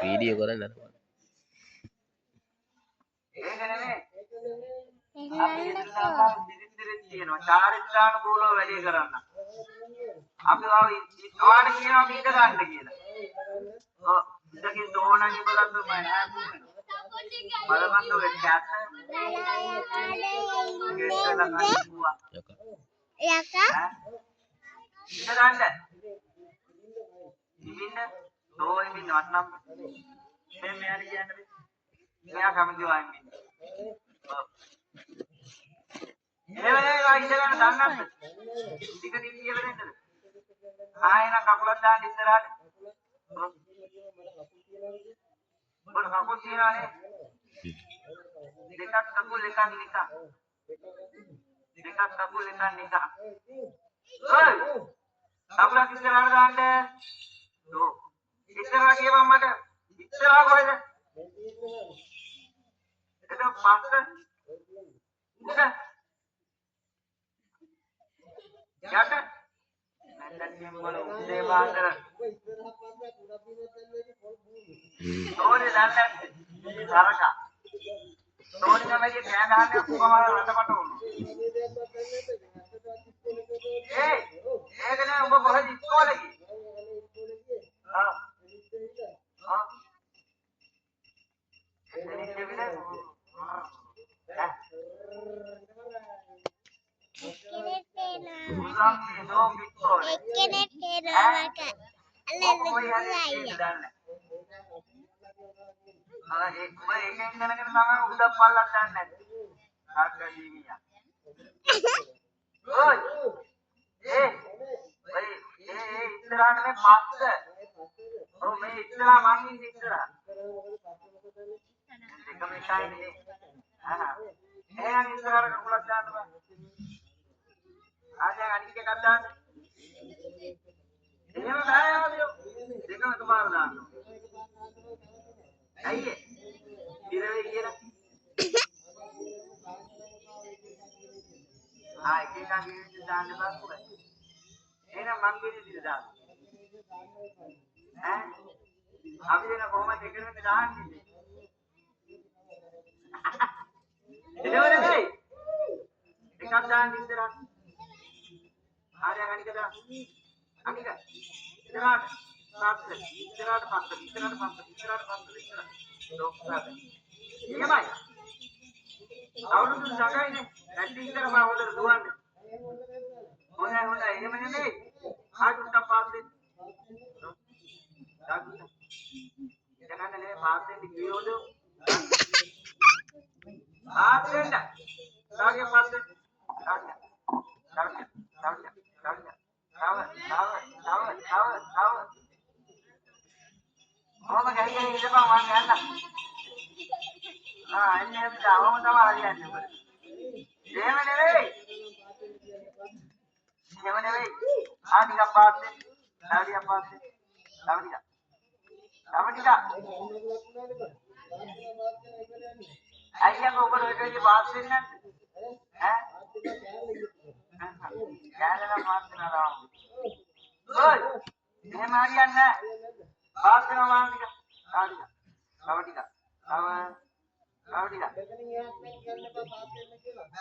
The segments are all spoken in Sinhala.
Video කරන්න වැඩි ඉඳපන් මම යන්න. එන්නේ අපිට අවම තමයි හරියන්නේ උඹ. එහෙම නෙවෙයි. ටිකක් පාස් දෙන්න. තව ටිකක් පාස් දෙන්න. තව ටිකක්. අයියා ඔබට ඔය දෙකේ පාස් දෙන්නේ නැද්ද? කෑල්ලක් පාස් දෙනවා. ඔය් එහෙම හරියන්නේ නැහැ. පාස් වෙනවා මම ටික. තව ටිකක්. තව ටිකක්.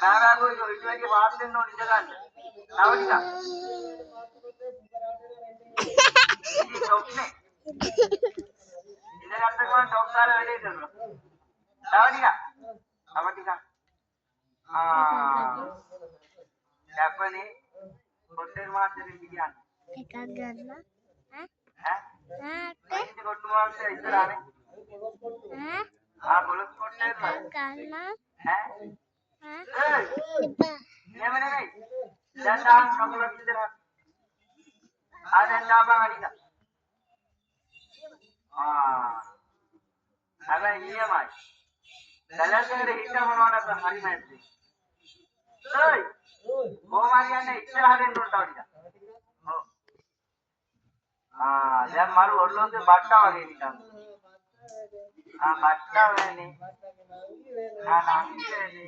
නාරාගෝ ඉතින් වැඩි පාස් දෙන්න ඕන ඉඳ ගන්න. තව ටිකක්. ඉතින් ඩොක්නේ. ඉඳ ගන්න ගමන් ඩොක් කාලා වැඩේ කරනවා. තව ටිකක්. Dapat hotel macam ni kan? Kagak lah. Ini hotel macam itu lah ni. Boleh hotel lah. Kagak lah. Ni mana ni? Datang kamu lagi tu lah. Ada apa lagi tak? Ada ini apa? Dalam kerja kita mana ada hari macam ni. Hey, Marian ni istilah ada yang tahu dia. Dia malu orang tu baca lagi ni kan. Baca ni. Nanti ni.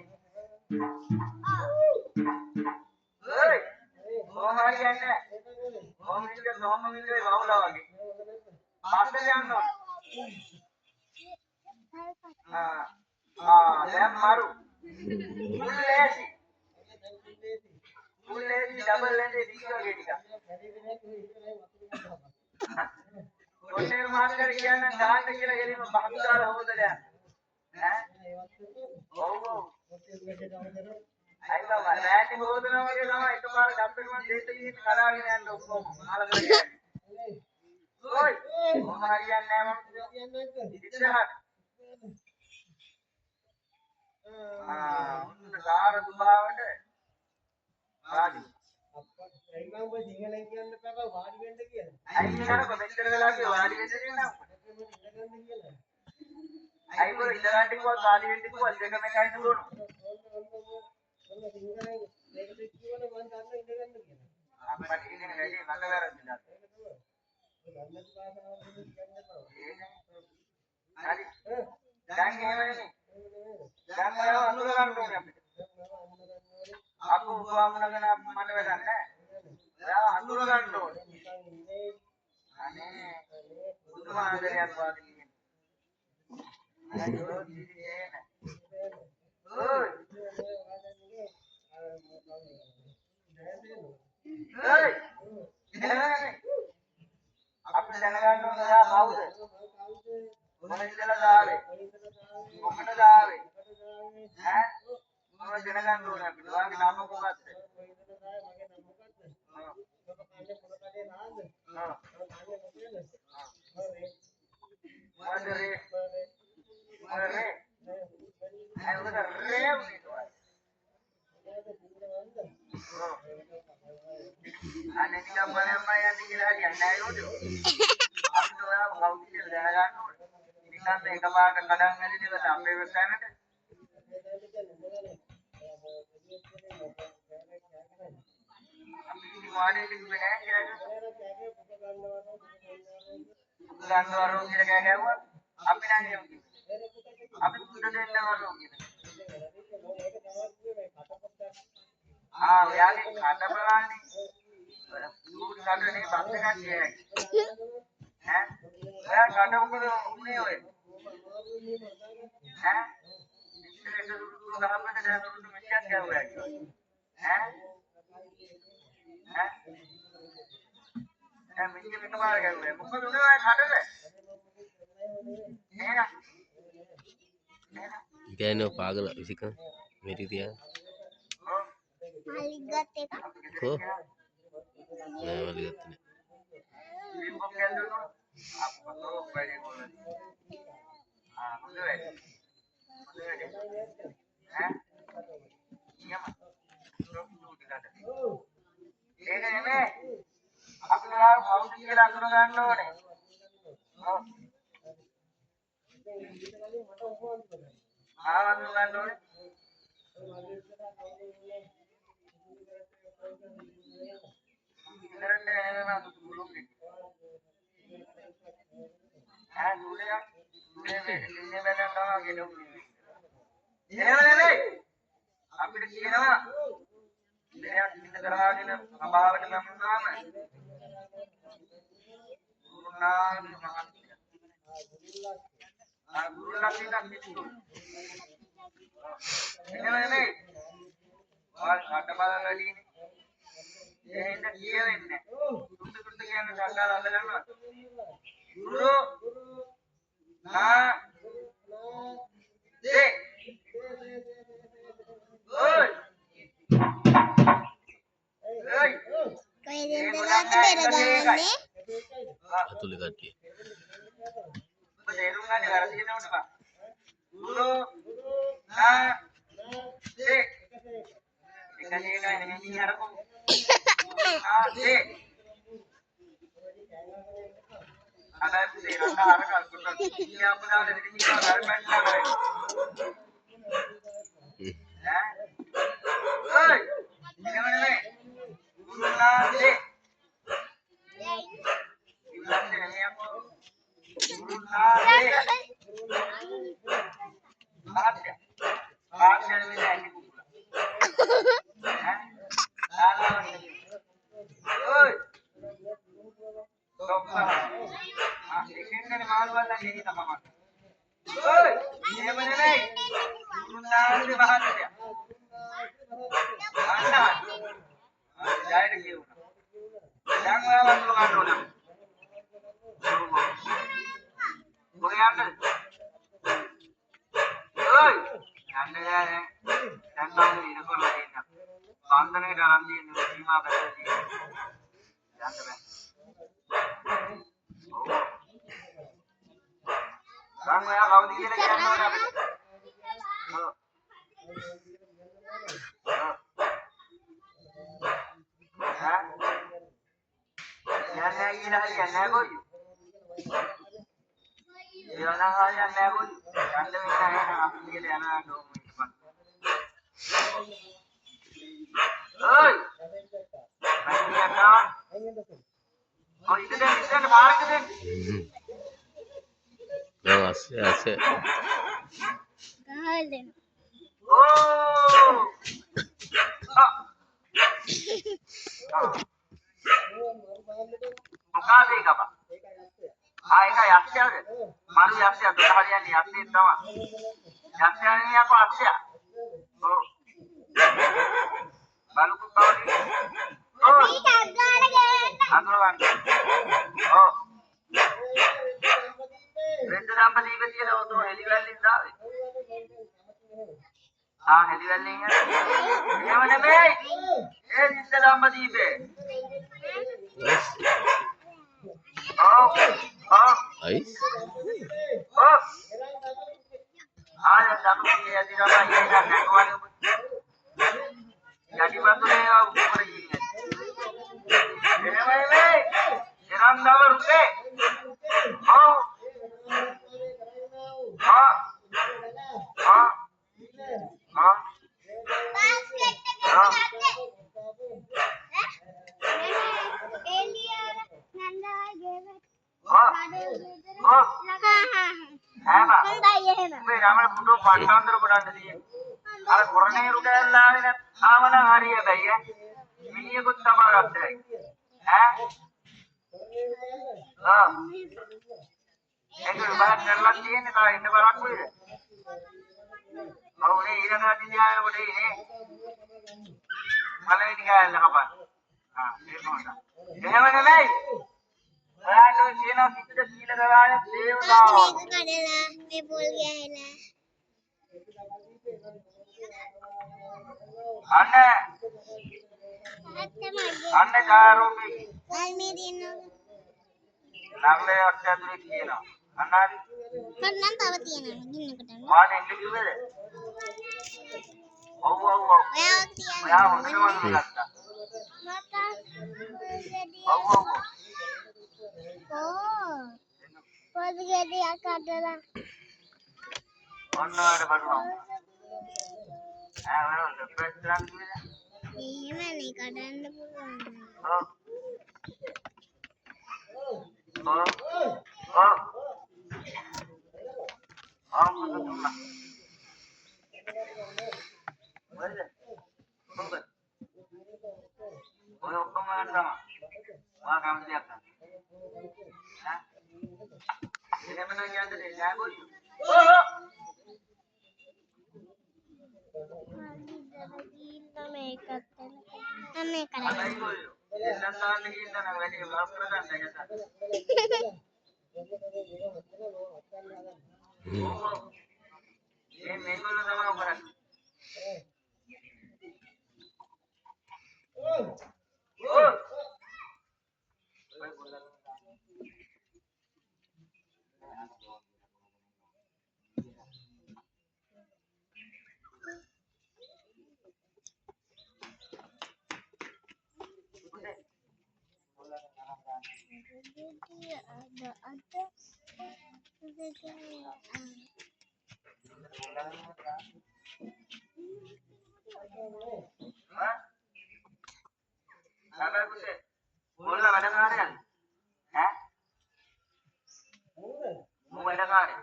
Hey, Marian ni. Kita nama ni bawa lagi. Pasal yang tu. Dia malu. Full double lens दिखा गया होटल मार्केट किया ना डांट के लगे में बहत्तर हो गया हैं ओ आई बाबा रैट बहुत ना मगे ना एक बार डॉक्टर में देते ही खड़ा हो गया तो को माल लगे ओए हमारी यार नाम इधर सार दुबावट राजू එයිනම් ඔය සිංහලෙන් කියන්න එපා වාඩි වෙන්න කියලා. අයින් කරකො මෙච්චර වෙලාවක වාඩි වෙන්න දෙන්නම්. අයින් කො ඉඳගන්න කිව්වා වාඩි වෙන්න කිව්වා දෙක මේකයි දුරනවා. ඔන්න සිංහලෙන් මේක කිව්වනේ මම දන්න ඉඳගන්න කියලා. අපිට ඉන්නේ වැඩි මට වැරදිලා. ගන්නත් භාෂාව කියන්න එපා. හරි. දැන් එහෙමනේ. දැන් ඔය අඳුර ගන්න ඕනේ අපිට. aku buang dengan mana bedanya? Ya, atur kan tu. Aneh, itu mana dari yang buat ini? Ayo, jadi ni. Oi, oi, apa jangan tu dah tahu deh. Mana jalan dah le? Mana dah le? Hah? Mana jangan tu nak? Dua kita apa buat? Ane tiga bulan yang tinggal di anda itu, aku tu lah kau tinggal di anda tu. Tinggal mereka bawa kadang ada di dalam website ada. Apa ini mana di mana kira? Bukan orang kira kira apa? Apa nanti? Apa sudah ada orang kira? यार ये खाता बना नहीं दूध खाता नहीं बात का क्या है यार खाता को नहीं हुए हैं इससे दूध कहाँ पे तेरा दूध में क्या हुआ है हैं हैं मिट्टी में कमाल क्या हुआ है मुझको दूध में खाता है ना क्या है ना पागल इसी का मेरी दिया Maligat ka? Oh. Nah, maligat ni. ආවඳු ගන්න ඕනේ. ඉතරට එනවා දුළුන්නේ. දුලේ ඉන්නේ බැලන්නවා ගෙනුනේ. එහෙම නෙමෙයි. අපිට කියනවා දෙයක් ඉන්න කරාගෙන අභාවට ගමනාම ගුරුනාථ මහත්තයා. ගුරුනාථිනා කිව්වා. එහෙම නෙමෙයි. වාල් කටබල වැඩිනේ. එහෙන්න කියවෙන්නේ. සුද්ධ කියන්නේ ඩාඩා අල්ල ගන්නවා. ගුරු නා දේ ඔයි ඔයි කොහෙද දාන්න බෙරගන්නේ? අතුලේ කට්ටිය. ඔබ තේරුම් ගන්න වැරදි වෙනවට බා. ගුරු නා දේ එකනේ නෙමෙයි අරපො. ආ දේ අනත් දේරට අර කල්පනා කියා අපුණා දෙන්නේ කියලා ගල්පැන්නා කරේ. ඔයි ඉන්නවනේ ගුරුනාථේ ඉන්නන්නේ නේ අපෝ ගුරුනාථේ ආත්‍ය ආත්‍යනේ නෑ කුකුලා ඔයි සොක්කා එකෙන්ගෙන මාළුවල්ලා නෙහි තමයි ඔයි එහෙම නෙමෙයි ගුරුනාථේ මහත්තයා ජයට කියුණා. දැන් ඔයාලත් ගන්න ඕන. කොහේ යන්නද? ඔයි! යන්නේ නැහැ. දැන් නම් ඉන කරලා ඉන්න. බන්ධනයේ ගණන් තියෙන සීමා බැලලා තියෙන. යන්න බෑ. දැන් ඔයා කවුද කියලා කියන්න ඕන අපිට. Jangan boy. Jangan jangan boy. Jangan minta ya aku dia anak dong. Oi. Mati apa? Oh itu dan bahan itu dan. Ya asik. ගහල් දෙනවා. Oh. මොකද ඒක බා ඒක යක්ෂයාද මරු යක්ෂයා දුක හරියන්නේ යක්ෂයෙක් තමයි යක්ෂයානේ අපෝ අක්ෂයා ඔව් බලුකු බවනේ ඔව් ඊට අග්ගාල ගන්න. අගලවන්න ඔව් රෙද්ද දම්පදීප කියලා ඔතන හෙලිවැල්ලින් දාවේ හෙලිවැල්ලින් යන්නේ එහෙම නෙමෙයි ඒ රෙද්ද දම්පදීපේ Ais. Ada satu dia di dalam ini dan kawan jadi bantunya ukur ini. Ini seram dalam ruke. Oh. Ah. Ah. Ah. Basket එක ගන්න. එළිය Nanda ගෙව. Oh. Apa? Weh, ramai putu pantan terus berada di. Ada korangnya rugi lah, ini. Aman hari ya, bayar. Ini aku tambah ada. Oh. Itu barat kerlas ini, kalau ini barat pun. Oh, ini nanti dia yang boleh ini. Kalau ini kan apa? Ini mana? Ini mana lagi? ඔයාලෝ කියනවා කිසිද සීල කරාය දේවතාව. මේක කඩලා මේ පොල් ගෑහලා. අන්න කාරෝපේ. වල්මේ දිනනවා. ළඟේ අත්‍යන්තර කියනවා. අන්න හරි. මට නම් තව තියෙනවා ගින්නකට. මාට එන්න කිව්වද? ඔව්. ඔයා තියන්න. ඔයා හොඳටම ගත්තා. මට ඔව්. පොල් ගෙඩියක් කඩලා ඔන්න ඔයාලට බඩුවක්. ඔයාලට ප්‍රශ්නක් නෑ. එහෙමනේ කඩන්න පුළුවන්. ඔව්. මොකද තුමා? මොකද? ඔය ඔක්කොම ගන්නවා. මා කැමතියක් නැහැ. එහෙම නම් යන්නේ නෑ ගොල්ලෝ. මේකත් මම අනේ කරන්නේ. ගොල්ලෝ. එන්නත් තාන්න ගිහින් නම් වැඩි වලක් කරගන්න යන්න. මේගොල්ලෝ තමයි කරන්නේ. Sabar Buse. Bola ada kalian? Mau ada kalian?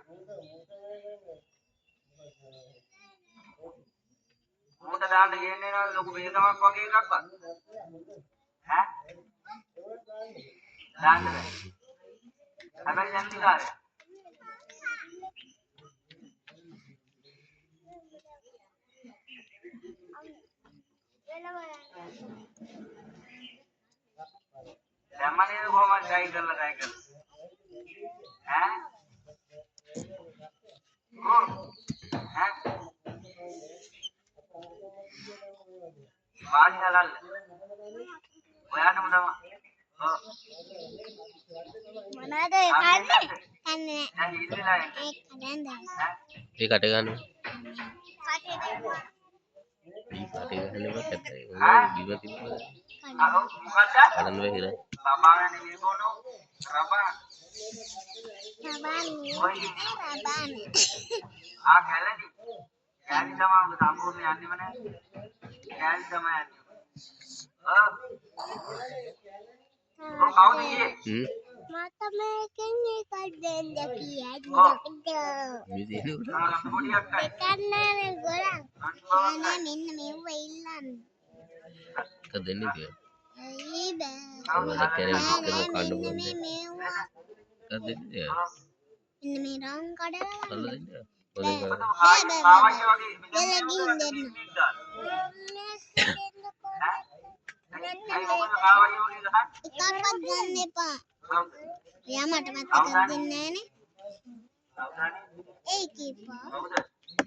Mau දාන්න ගියන්නේ නේද ලොකු බේතමක් වගේ එකක්වත්? දාන්න බෑ. හැබැයි යන්නේ කාර්යය. දැම්මනේ කොහමද try කරලා. වාඩි හලල්ල. ඔයාටම තමයි. මොනවද ඒ කන්නේ? කන්නේ දැන් ඉතිරිලා ඒ කඩන්න. ඒ කට ගන්න. කටේ දැම්මා. මේ කට ගන්න බෑ කටයි. බිම තිබ්බද? මොකද්ද? කඩන්න බෑ හිර. බබානේ මේකෝනෝ. රබා. රබානේ. රබානේ. කැලණි. කැලණි තමයි සම්පූර්ණ යන්නේම නැහැ. කැලණි තමයි යන්නේ. කවුද ගියේ? මට මේකෙන් එකක් දෙන්න කියන්න. මේ දිනේ උඩ. පොඩියක් අය. දෙකන්නේ ගොඩක්. නෑ මෙන්න මෙව ඉල්ලන්න. එක දෙන්නේ කිය. ඒ බෑ. ඔයාලා කැරේ විතර කන්න මෙන්න ඕනේ. මේ මේවා. එක දෙන්නේ. මෙන්න මේ රං කඩලා කල්ල ගන්න. දෙන්නේ. ඔතන ආවයි වගේ දෙලකින් දෙන්න. එකක්වත් ගන්න එපා. එයා මට මතක දෙන්නේ නෑනේ. ඒ කීපා.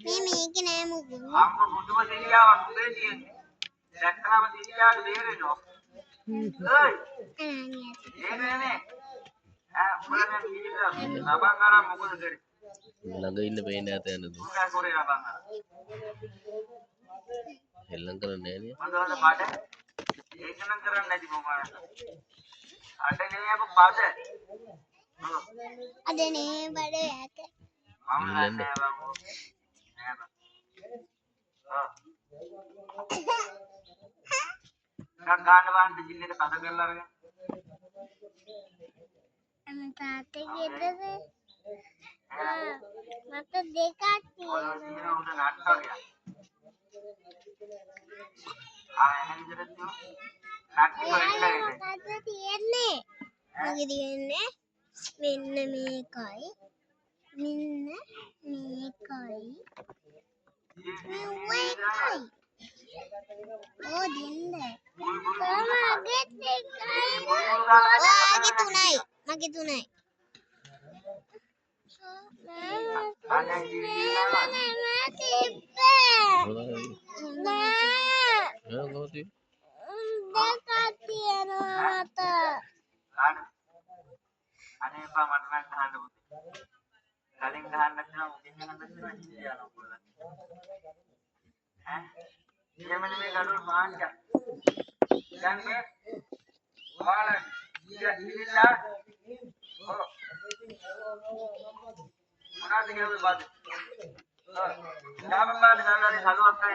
මේ මේක නෑ මුගු. අම්ම මුදුම දෙලියාවක් උදේ තියෙන්නේ. දැක්කම දෙලියාට බේරෙනවා. ඒයි එන්නේ උඹලා කීලා ලබන් අරන් මොකද කරේ? ළඟ ඉන්න පේන්නේ නැත යනද? උඹලා කරේ ලබන් අරන්. හෙල්ලම් කරන්නේ නෑ මොනවද පාඩ? ඒක නම් කරන්නේ නැති මොකක්ද? අඩනේ අප පාද. අදනේ බඩ යට. අම්මලා නෑ බං. නෑ බං. ගන්න බාන්න ජිල්ලේට කඩ කරලා අරගෙන. තාත්තේ ගෙදර මට දෙකක් ඔය තියෙනවා. දින උඩ නට්ටරියා. එහෙනම් ඉතින් නට්ටි ඔයාලා වෙන්නේ. මොකද්ද තියෙන්නේ? මගේ තියෙන්නේ මෙන්න මේකයි. මෙන්න මේකයි. මේකයි. ඕ දෙන්න. මගේ දෙකයි. ඔයාගේ තුනයි. මගේ තුනයි. අනේ ජීවිතේ අනේ පා මට නම් ගහන්න පුතේ. කලින් ගහන්න නැත්නම් උකින් ගහන්න නැත්නම් ඉතිරියනවා කොල්ලන්. එහෙම නෙමෙයි ගඩොල් පාංච. දැන් මේ ඔයාලා ඉතිරිලා මොනවද කියලාද Siapa di sana di satu apa?